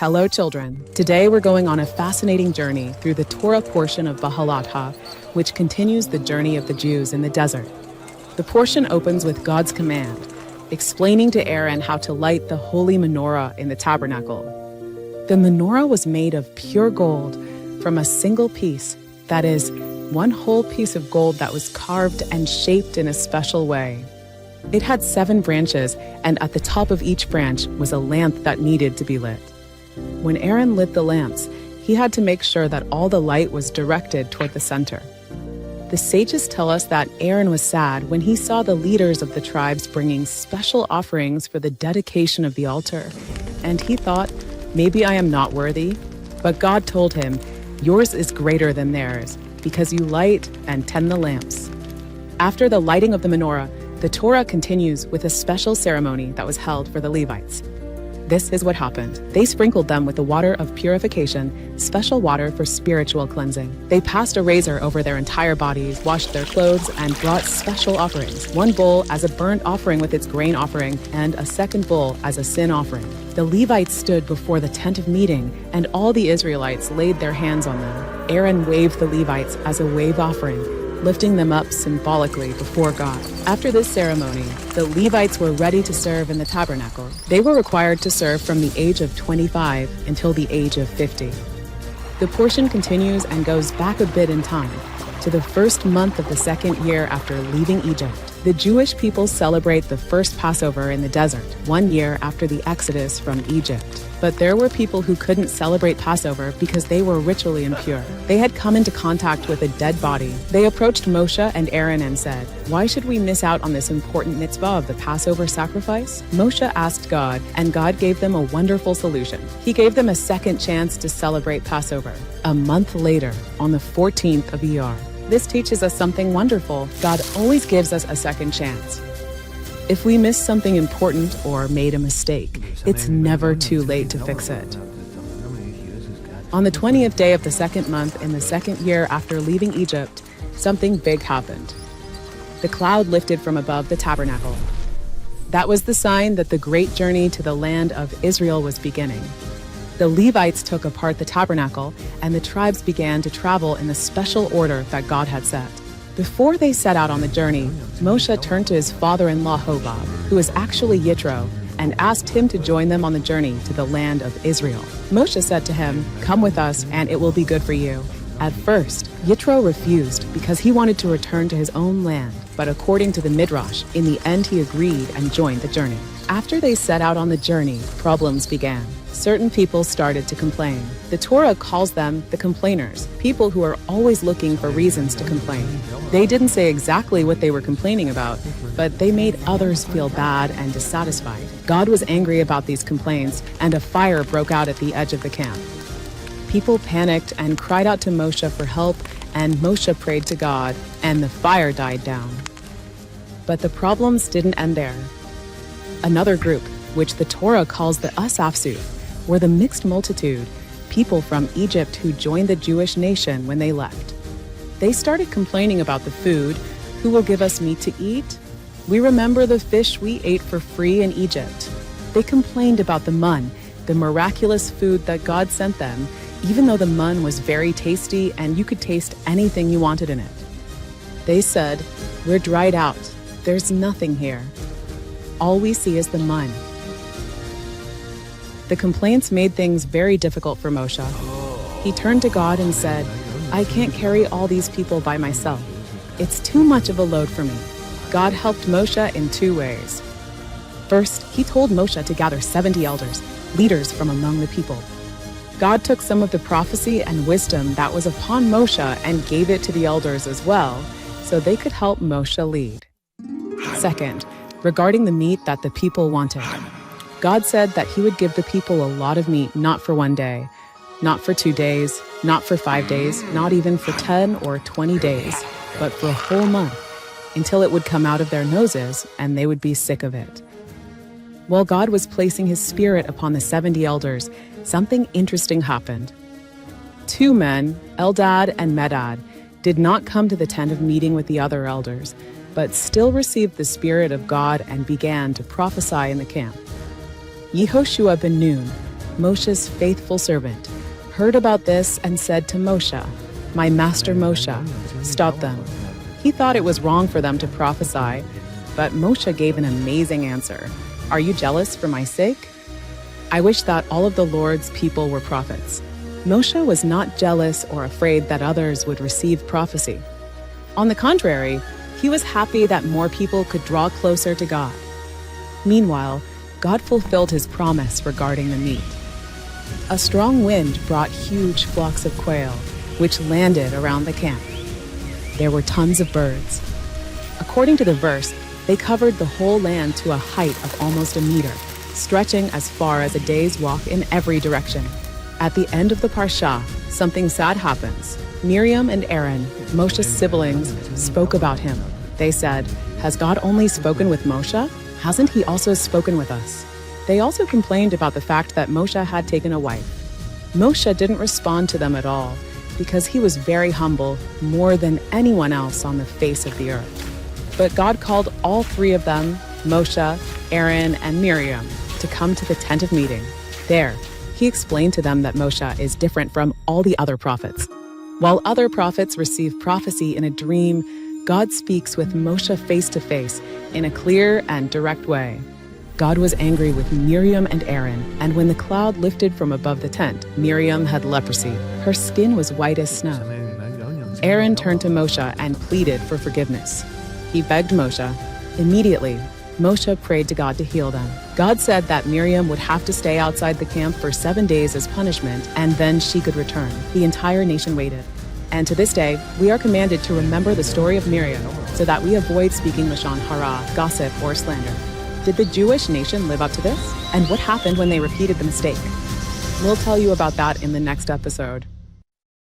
Hello, children. Today we're going on a fascinating journey through the Torah portion of Behaalotecha, which continues the journey of the Jews in the desert. The portion opens with God's command, explaining to Aaron how to light the holy menorah in the tabernacle. The menorah was made of pure gold from a single piece, that is, one whole piece of gold that was carved and shaped in a special way. It had 7 branches, and at the top of each branch was a lamp that needed to be lit. When Aaron lit the lamps, he had to make sure that all the light was directed toward the center. The sages tell us that Aaron was sad when he saw the leaders of the tribes bringing special offerings for the dedication of the altar, and he thought, maybe I am not worthy. But God told him, yours is greater than theirs, because you light and tend the lamps. After the lighting of the menorah, the Torah continues with a special ceremony that was held for the Levites. This is what happened. They sprinkled them with the water of purification, special water for spiritual cleansing. They passed a razor over their entire bodies, washed their clothes, and brought special offerings. 1 bull as a burnt offering with its grain offering, and a 2nd bull as a sin offering. The Levites stood before the tent of meeting, and all the Israelites laid their hands on them. Aaron waved the Levites as a wave offering, lifting them up symbolically before God. After this ceremony, the Levites were ready to serve in the tabernacle. They were required to serve from the age of 25 until the age of 50. The portion continues and goes back a bit in time, to the first month of the 2nd year after leaving Egypt. The Jewish people celebrate the first Passover in the desert, 1 year after the exodus from Egypt. But there were people who couldn't celebrate Passover because they were ritually impure. They had come into contact with a dead body. They approached Moshe and Aaron and said, why should we miss out on this important mitzvah of the Passover sacrifice? Moshe asked God, and God gave them a wonderful solution. He gave them a second chance to celebrate Passover, a month later, on the 14th of Iyar. This teaches us something wonderful. God always gives us a second chance. If we missed something important or made a mistake, it's never too late to fix it. On the 20th day of the 2nd month in the 2nd year after leaving Egypt, something big happened. The cloud lifted from above the tabernacle. That was the sign that the great journey to the land of Israel was beginning. The Levites took apart the tabernacle, and the tribes began to travel in the special order that God had set. Before they set out on the journey, Moshe turned to his father-in-law Hobab, who was actually Yitro, and asked him to join them on the journey to the land of Israel. Moshe said to him, come with us, and it will be good for you. At first, Yitro refused because he wanted to return to his own land, but according to the Midrash, in the end he agreed and joined the journey. After they set out on the journey, problems began. Certain people started to complain. The Torah calls them the complainers, people who are always looking for reasons to complain. They didn't say exactly what they were complaining about, but they made others feel bad and dissatisfied. God was angry about these complaints, and a fire broke out at the edge of the camp. People panicked and cried out to Moshe for help, and Moshe prayed to God, and the fire died down. But the problems didn't end there. Another group, which the Torah calls the Asafsut, were the mixed multitude, people from Egypt who joined the Jewish nation when they left. They started complaining about the food. Who will give us meat to eat? We remember the fish we ate for free in Egypt. They complained about the mun, the miraculous food that God sent them, even though the mun was very tasty and you could taste anything you wanted in it. They said, we're dried out. There's nothing here. All we see is the mun. The complaints made things very difficult for Moshe. He turned to God and said, I can't carry all these people by myself. It's too much of a load for me. God helped Moshe in 2 ways. First, he told Moshe to gather 70 elders, leaders from among the people. God took some of the prophecy and wisdom that was upon Moshe and gave it to the elders as well, so they could help Moshe lead. Second, regarding the meat that the people wanted, God said that he would give the people a lot of meat, not for 1 day, not for 2 days, not for 5 days, not even for 10 or 20 days, but for a whole month, until it would come out of their noses and they would be sick of it. While God was placing his spirit upon the 70 elders, something interesting happened. 2 men, Eldad and Medad, did not come to the tent of meeting with the other elders, but still received the Spirit of God and began to prophesy in the camp. Yehoshua ben Nun, Moshe's faithful servant, heard about this and said to Moshe, "My master Moshe, stop them." He thought it was wrong for them to prophesy, but Moshe gave an amazing answer. "Are you jealous for my sake? I wish that all of the Lord's people were prophets." Moshe was not jealous or afraid that others would receive prophecy. On the contrary, he was happy that more people could draw closer to God. Meanwhile, God fulfilled his promise regarding the meat. A strong wind brought huge flocks of quail, which landed around the camp. There were tons of birds. According to the verse, they covered the whole land to a height of almost a meter, stretching as far as a day's walk in every direction. At the end of the Parsha, something sad happens. Miriam and Aaron, Moshe's siblings, spoke about him. They said, "Has God only spoken with Moshe? Hasn't he also spoken with us?" They also complained about the fact that Moshe had taken a wife. Moshe didn't respond to them at all because he was very humble, more than anyone else on the face of the earth. But God called all three of them, Moshe, Aaron, and Miriam, to come to the tent of meeting. There, he explained to them that Moshe is different from all the other prophets. While other prophets receive prophecy in a dream, God speaks with Moshe face to face in a clear and direct way. God was angry with Miriam and Aaron, and when the cloud lifted from above the tent, Miriam had leprosy. Her skin was white as snow. Aaron turned to Moshe and pleaded for forgiveness. He begged Moshe. Immediately, Moshe prayed to God to heal them. God said that Miriam would have to stay outside the camp for 7 days as punishment, and then she could return. The entire nation waited. And to this day, we are commanded to remember the story of Miriam so that we avoid speaking lashon hara, gossip, or slander. Did the Jewish nation live up to this? And what happened when they repeated the mistake? We'll tell you about that in the next episode.